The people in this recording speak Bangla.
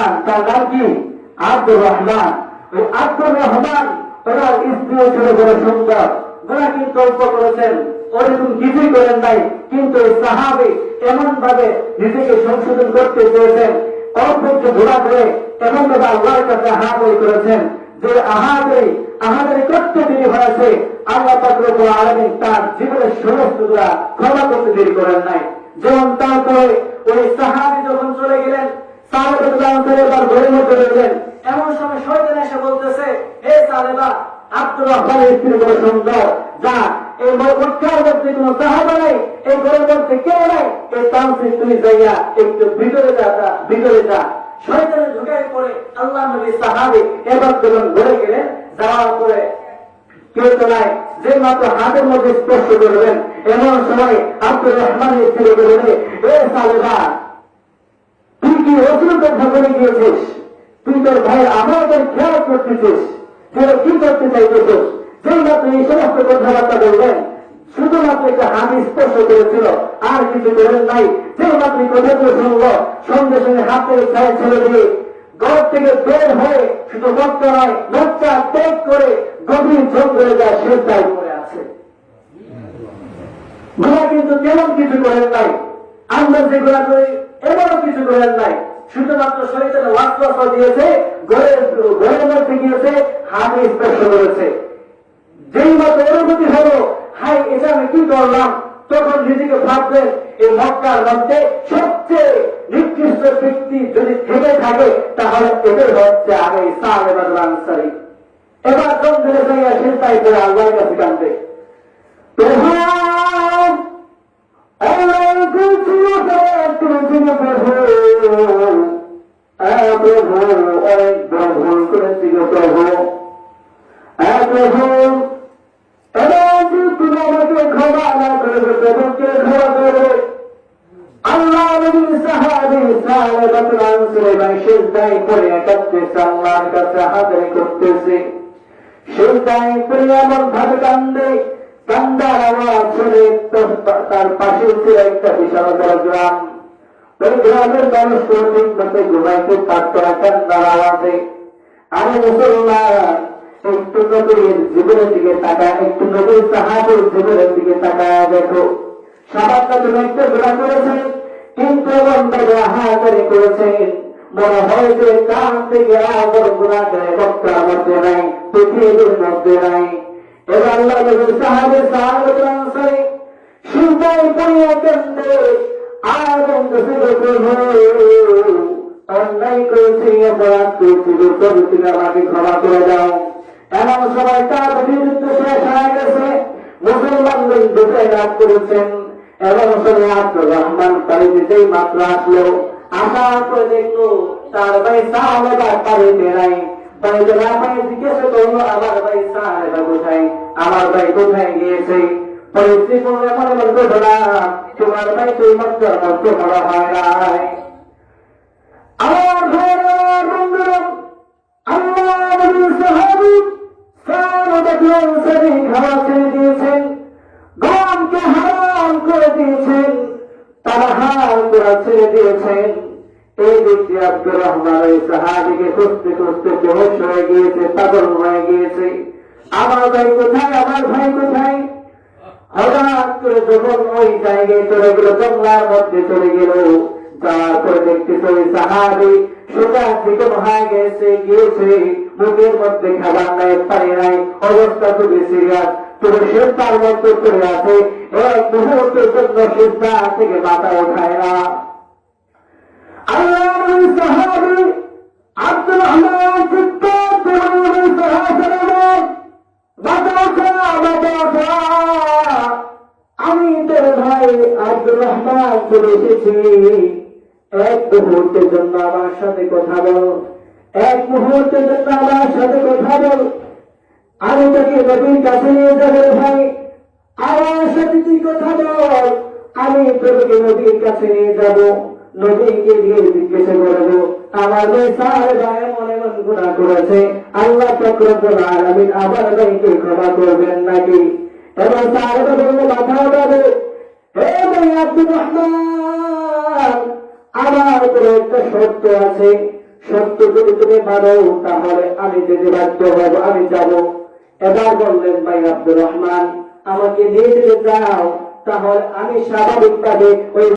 রহমান, তার নাম কি? আব্দুর রহমান। ওই আব্দুর রহমান ওনার স্ত্রী ছিল বড় সুন্দর। ওরা কিন্তু অল্প করেছেন, ওরকম কিছুই করেন নাই। কিন্তু এই সাহাবী এমন ভাবে নিজেকে সংশোধন করতে চেয়েছেন, অল্প একটু ঘোরা করে এমন ভাবে আল্লাহর কাছে হাহাকারি করেছেন যে আহাদারি করতে দেরি হয়েছে, আল্লাহ পাক রব্বুল আলামিন তার জীবনের সমস্ত গুনাহ ক্ষমা করতে দেরি করেন নাই। যেমন তারপরে ওই সাহাবী যখন চলে গেলেন, সালেবা এবার ঘরের মধ্যে রইলেন। এমন সময় শয়তান এসে বলতেছে, হে সালেবা, আব্দুর রহমানের স্ত্রী বড় সুন্দর, যা এই মক্কার মধ্যে কোন সাহাবা নাই, এই ঘরের মধ্যে কেউ নাই, এই তামসিক তুই যাইয়া একটু ভিতরে যা। শয়তানের ঢুকাই পড়ে আল্লাহ নবী সাহাবী এবার যখন ঘরে গেলেন, যাওয়ার পরে কেউ তো নাই, যে মাত্র হাতের মধ্যে স্পর্শ করবেন, এমন সময় আব্দুর রহমানের স্ত্রী বললেন, হে সালেবা, তুই কি রসুল কথা বলে গিয়েছিস? তুই তোর ভাই আমাদের খেয়াল করতেছিস, কি করতে চাইতেছিস? যেই মাত্র এই সমস্ত কথাবার্তা বলবেন, শুধুমাত্র একটা হাত স্পর্শ করেছিল, আর কিছু করেন নাই। যেই মাত্র কথাগুলো শুনলো, সঙ্গে সঙ্গে হাতের ছায় ছেড়ে দিয়ে ঘর থেকে বের হয়ে শুধু মক্কা নয়, মক্কা ত্যাগ করে গভীর জঙ্গলে যা সিজদায় পড়ে আছে। গুনাহ কিন্তু তেমন কিছু করেন নাই, আমরা যে গুনাহ করি এমনও কিছু করেন নাই। শুধুমাত্র শরীরে ওয়াসওয়াসা দিয়েছে, ঘরের মধ্যে গিয়েছে, হাতে স্পর্শ করেছে। যেই মাত্র অনুভূতি হলো, হাই এটা আমি কি করলাম, তখন নিজেকে ভাববেন এই মক্কার মধ্যে সবচেয়ে নিকৃষ্ট ব্যক্তি যদি থেকে থাকে, তাহলে এদের হচ্ছে আগে সালেবা আনসারী। এবার জঙ্গলে যাইয়া সিজদায় পড়ে আল্লাহর কাছে কাঁদে, প্রভু অনেক বড় ভুল করেছি গো প্রভু, তুমি আমাকে ক্ষমা না করে প্রভুকে ক্ষমা করবে। আল্লাহ নবী সাহাবী সালেবা আনসারী সিজদায় পড়ে কাঁদতেছে, আল্লাহর কাছে হাজারি করতেছে। সিজদায় পড়ে এমন ভাবে কান্দে, কান্দার আওয়াজ শুনে তার পাশে ছিল একটা বিশাল বড় গ্রাম। ওই গ্রামের মানুষ ঠিক মতো ঘুমাইতে পারত না কান্দার আওয়াজে। আরে মুসলমান, একটু নবীর জীবনের দিকে তাকায়, একটু নবীর সাহাবীর জীবনের দিকে তাকায় দেখো। সামান্য তুমি একটা গুনাহ করেছেন, কিন্তু হাহাকারি করেছেন, মনে হয় যে কান থেকে বড় গুনাহ করে মক্কার মধ্যে নাই, পৃথিবীর মধ্যে নাই। এবার আল্লাহ নবীর সাহাবী সালেবা আনসারী সিজদায় পড়ে কান্দে, আর বলতেছে, প্রভু অন্যায় করেছি, অপরাধ করেছি, প্রভু তুমি আমাকে ক্ষমা করে দাও। এমন সময় তার বিরুদ্ধ শেষ হয়ে গেছে, মুসলমানদের বিজয় লাভ করেছেন। এমন সময় আব্দুর রহমান পানি দিতেই মাত্র আসলো, আসার পরে দেখলো তার ভাই সালেবা পানিতে নাই। পানিতে না পানি জিজ্ঞাসা করলো, আমার ভাই সালেবা কোথায়, আমার ভাই কোথায় গিয়েছে? পরিস্থিতি এমন এমন ঘটনা, তোমার ভাই তুই মক্কার মধ্যে মরা হয় নাই। আমার ভাইয়ের বন্ধুরা, আল্লাহ নবীর সাহাবী সালেবা আনসারী খাওয়া ছেড়ে দিয়েছেন, গমকে হারাম করে দিয়েছেন, তারা হারাম করা ছেড়ে দিয়েছেন। এই ব্যক্তি আব্দুর রহমান ওই সাহাবীকে খুঁজতে খুঁজতে বেহুশ হয়ে গিয়েছে, পাগল হয়ে গিয়েছে। আমার ভাই কোথায়, আমার ভাই কোথায়? হঠাৎ করে যখন ওই জায়গায় চলে গেল, জঙ্গলার মধ্যে চলে গেল, যাওয়ার পরে দেখতেছে ওই সাহাবী সুগার দিকে হয়ে গিয়েছে, মুখের মধ্যে খাবার নাই, পানি নাই, অবস্থা খুবই সিরিয়াস। তবে সিজদার মধ্যে চলে আছে, এক মুহূর্তের জন্য সিজদা থেকে মাথা ওঠায় না। আল্লাহ নবী সাহাবী আব্দুর রহমান চিৎকার করে বললেন, আমি তোর ভাই আব্দুর রহমান চলে এসেছি, এক মুহূর্তের জন্য আমার সাথে কথা বল, এক মুহূর্তের জন্য আমার সাথে কথা বল। আমি তোকে নবীর কাছে নিয়ে যাবো ভাই, আমার সাথে তুই কথা বল, আমি তোকে নবীর কাছে নিয়ে যাব, নবীকে দিয়ে জিজ্ঞাসা করবো আমার ভাই সালেবা এমন এমন গুনাহ করেছে, আল্লাহ পাক রব্বুল আলামিন আমার ভাইকে ক্ষমা করবেন নাকি? এবং সালেবা বলল, মাথা উঠাবে, হে ভাই আব্দুর রহমান, আমার উপরে একটা শর্ত আছে, সত্য যদি তুমি মানো তাহলে আমি যেতে বাধ্য হব, আমি যাব। এবার বললেন, ভাই আব্দুর রহমান, আমাকে নিয়ে যেতে চাও? তাহলে আমি স্বাভাবিকভাবে ওই